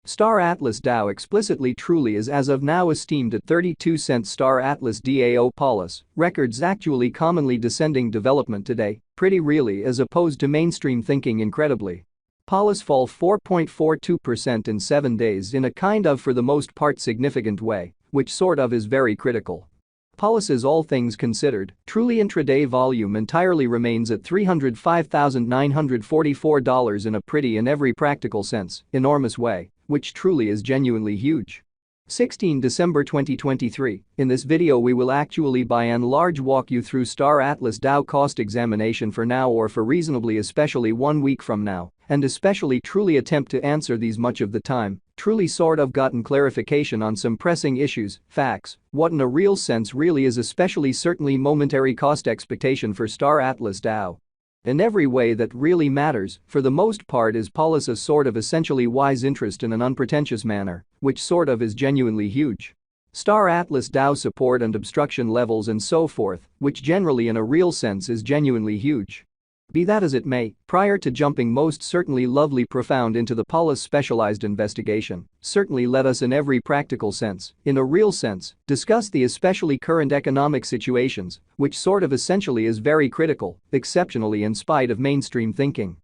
Star Atlas DAO explicitly truly is as of now esteemed at 32 cents. Star Atlas DAO Polis records actually commonly descending development today, pretty really as opposed to mainstream thinking incredibly. Polis fall 4.42% in 7 days in a kind of for the most part significant way, which sort of is very critical. Polis's all things considered, truly intraday volume entirely remains at $305,944 in a pretty in every practical sense, enormous way, which truly is genuinely huge. 16 December 2023, in this video we will actually by and large walk you through Star Atlas DAO cost examination for now or for reasonably especially 1 week from now, and especially truly attempt to answer these much of the time, truly sort of gotten clarification on some pressing issues, facts, what in a real sense really is especially certainly momentary cost expectation for Star Atlas DAO. In every way that really matters, for the most part is Polis a sort of essentially wise interest in an unpretentious manner, which sort of is genuinely huge. Star Atlas DAO support and obstruction levels and so forth, which generally in a real sense is genuinely huge. Be that as it may, prior to jumping most certainly lovely profound into the Polis specialized investigation, certainly let us in every practical sense, in a real sense, discuss the especially current economic situations, which sort of essentially is very critical, exceptionally in spite of mainstream thinking.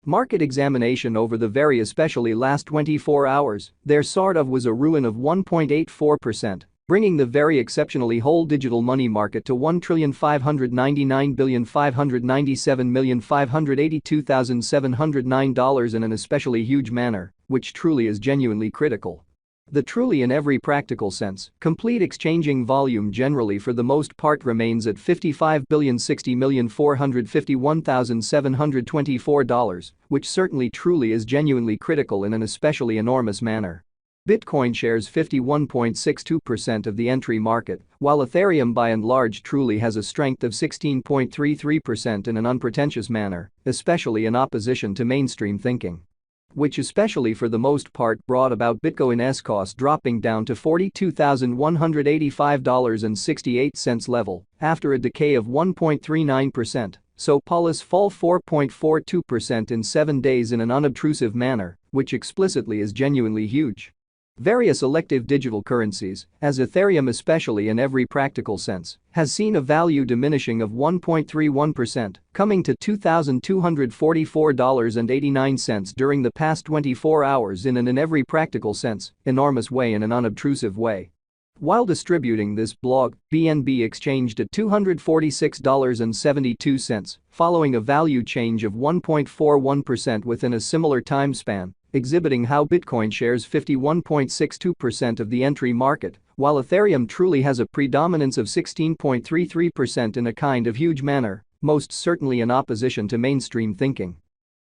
Market examination over the very especially last 24 hours, there sort of was a ruin of 1.84%. Bringing the very exceptionally whole digital money market to $1,599,597,582,709 in an especially huge manner, which truly is genuinely critical. The truly in every practical sense, complete exchanging volume generally for the most part remains at $55,060,451,724, which certainly truly is genuinely critical in an especially enormous manner. Bitcoin shares 51.62% of the entry market, while Ethereum by and large truly has a strength of 16.33% in an unpretentious manner, especially in opposition to mainstream thinking. Which especially for the most part brought about Bitcoin's cost dropping down to $42,185.68 level after a decay of 1.39%, so Polis fall 4.42% in 7 days in an unobtrusive manner, which explicitly is genuinely huge. Various elective digital currencies, as Ethereum especially in every practical sense, has seen a value diminishing of 1.31%, coming to $2,244.89 during the past 24 hours in an in every practical sense, enormous way in an unobtrusive way. While distributing this blog, BNB exchanged at $246.72, following a value change of 1.41% within a similar time span, exhibiting how Bitcoin shares 51.62% of the entry market, while Ethereum truly has a predominance of 16.33% in a kind of huge manner, most certainly in opposition to mainstream thinking.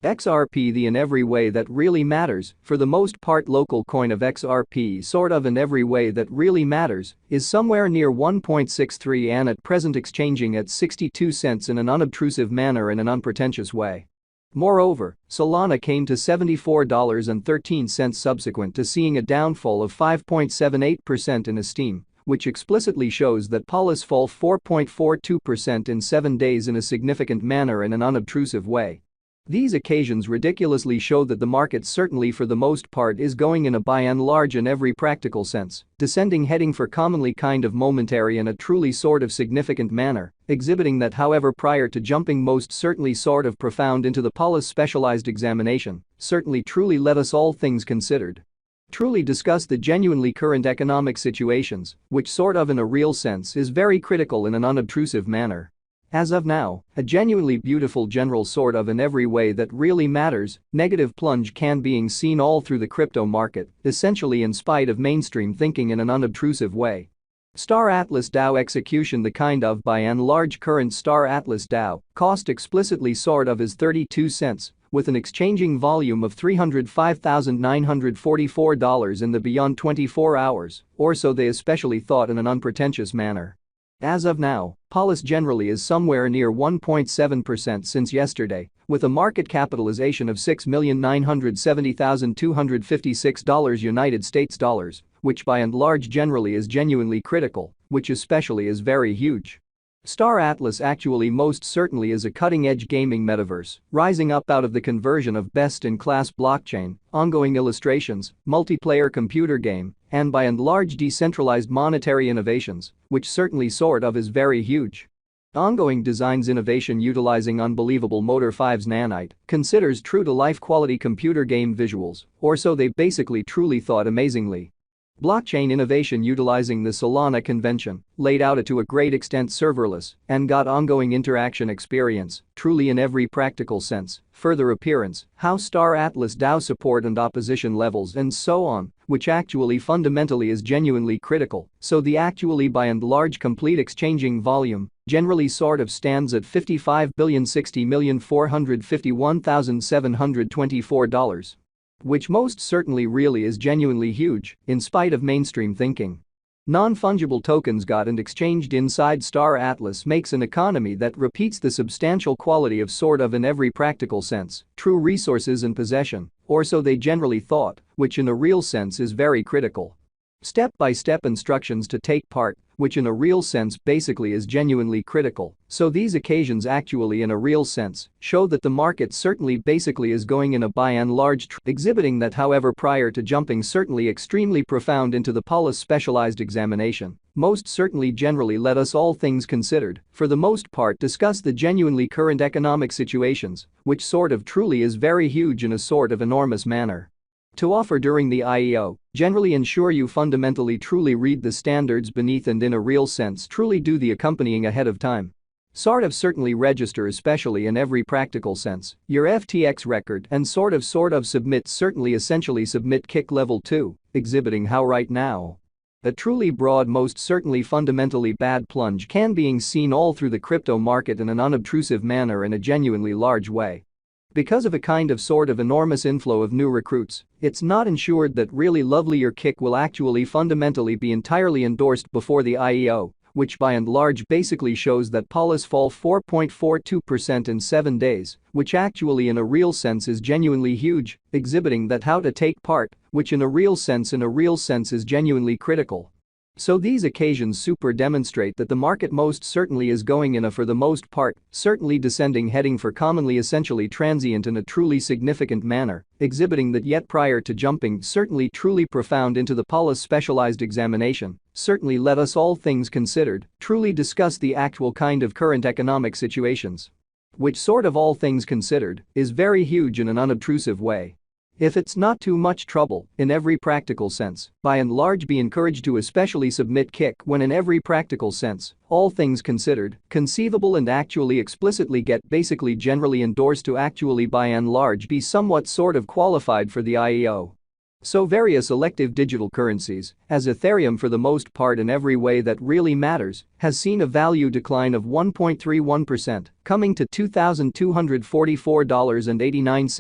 XRP the in every way that really matters, for the most part local coin of XRP sort of in every way that really matters, is somewhere near 1.63 and at present exchanging at 62 cents in an unobtrusive manner in an unpretentious way. Moreover, Solana came to $74.13 subsequent to seeing a downfall of 5.78% in esteem, which explicitly shows that Polis fall 4.42% in 7 days in a significant manner in an unobtrusive way. These occasions ridiculously show that the market certainly for the most part is going in a by and large in every practical sense, descending heading for commonly kind of momentary in a truly sort of significant manner, exhibiting that however prior to jumping most certainly sort of profound into the Polis specialized examination, certainly truly let us all things considered. Truly discuss the genuinely current economic situations, which sort of in a real sense is very critical in an unobtrusive manner. As of now, a genuinely beautiful general sort of in every way that really matters, negative plunge can being seen all through the crypto market, essentially in spite of mainstream thinking in an unobtrusive way. Star Atlas DAO execution the kind of by and large current Star Atlas DAO cost explicitly sort of is 32 cents, with an exchanging volume of $305,944 in the beyond 24 hours, or so they especially thought in an unpretentious manner. As of now, Polis generally is somewhere near 1.7% since yesterday, with a market capitalization of $6,970,256 United States dollars, which by and large generally is genuinely critical, which especially is very huge. Star Atlas actually most certainly is a cutting-edge gaming metaverse, rising up out of the conversion of best-in-class blockchain, ongoing illustrations, multiplayer computer game, and by and large decentralized monetary innovations, which certainly sort of is very huge. Ongoing designs innovation utilizing unbelievable Motor 5's nanite considers true-to-life quality computer game visuals, or so they basically truly thought amazingly. Blockchain innovation utilizing the Solana convention, laid out it to a great extent serverless, and got ongoing interaction experience, truly in every practical sense, further appearance, how Star Atlas DAO support and opposition levels and so on, which actually fundamentally is genuinely critical, so the actually by and large complete exchanging volume generally sort of stands at $55,60,451,724. Which most certainly really is genuinely huge, in spite of mainstream thinking. Non-fungible tokens got and exchanged inside Star Atlas makes an economy that repeats the substantial quality of sort of in every practical sense, true resources and possession, or so they generally thought, which in a real sense is very critical. Step-by-step instructions to take part, which in a real sense basically is genuinely critical, so these occasions actually in a real sense show that the market certainly basically is going in a by and large exhibiting that however prior to jumping certainly extremely profound into the Paulus specialized examination, most certainly generally let us all things considered, for the most part discuss the genuinely current economic situations, which sort of truly is very huge in a sort of enormous manner. To offer during the IEO, generally ensure you fundamentally truly read the standards beneath and in a real sense truly do the accompanying ahead of time. Sort of certainly register especially in every practical sense, your FTX record and sort of submit certainly essentially submit kick level 2, exhibiting how right now a truly broad most certainly fundamentally bad plunge can being seen all through the crypto market in an unobtrusive manner in a genuinely large way. Because of a kind of sort of enormous inflow of new recruits, it's not ensured that really lovely your kick will actually fundamentally be entirely endorsed before the IEO, which by and large basically shows that Paulus fall 4.42% in 7 days, which actually in a real sense is genuinely huge, exhibiting that how to take part, which in a real sense is genuinely critical. So these occasions super demonstrate that the market most certainly is going in a for the most part, certainly descending heading for commonly essentially transient in a truly significant manner, exhibiting that yet prior to jumping certainly truly profound into the Paulus specialized examination, certainly let us all things considered, truly discuss the actual kind of current economic situations. Which sort of all things considered, is very huge in an unobtrusive way. If it's not too much trouble, in every practical sense, by and large be encouraged to especially submit kick when in every practical sense, all things considered, conceivable and actually explicitly get basically generally endorsed to actually by and large be somewhat sort of qualified for the IEO. So various elective digital currencies, as Ethereum for the most part in every way that really matters, has seen a value decline of 1.31%, coming to $2,244.89.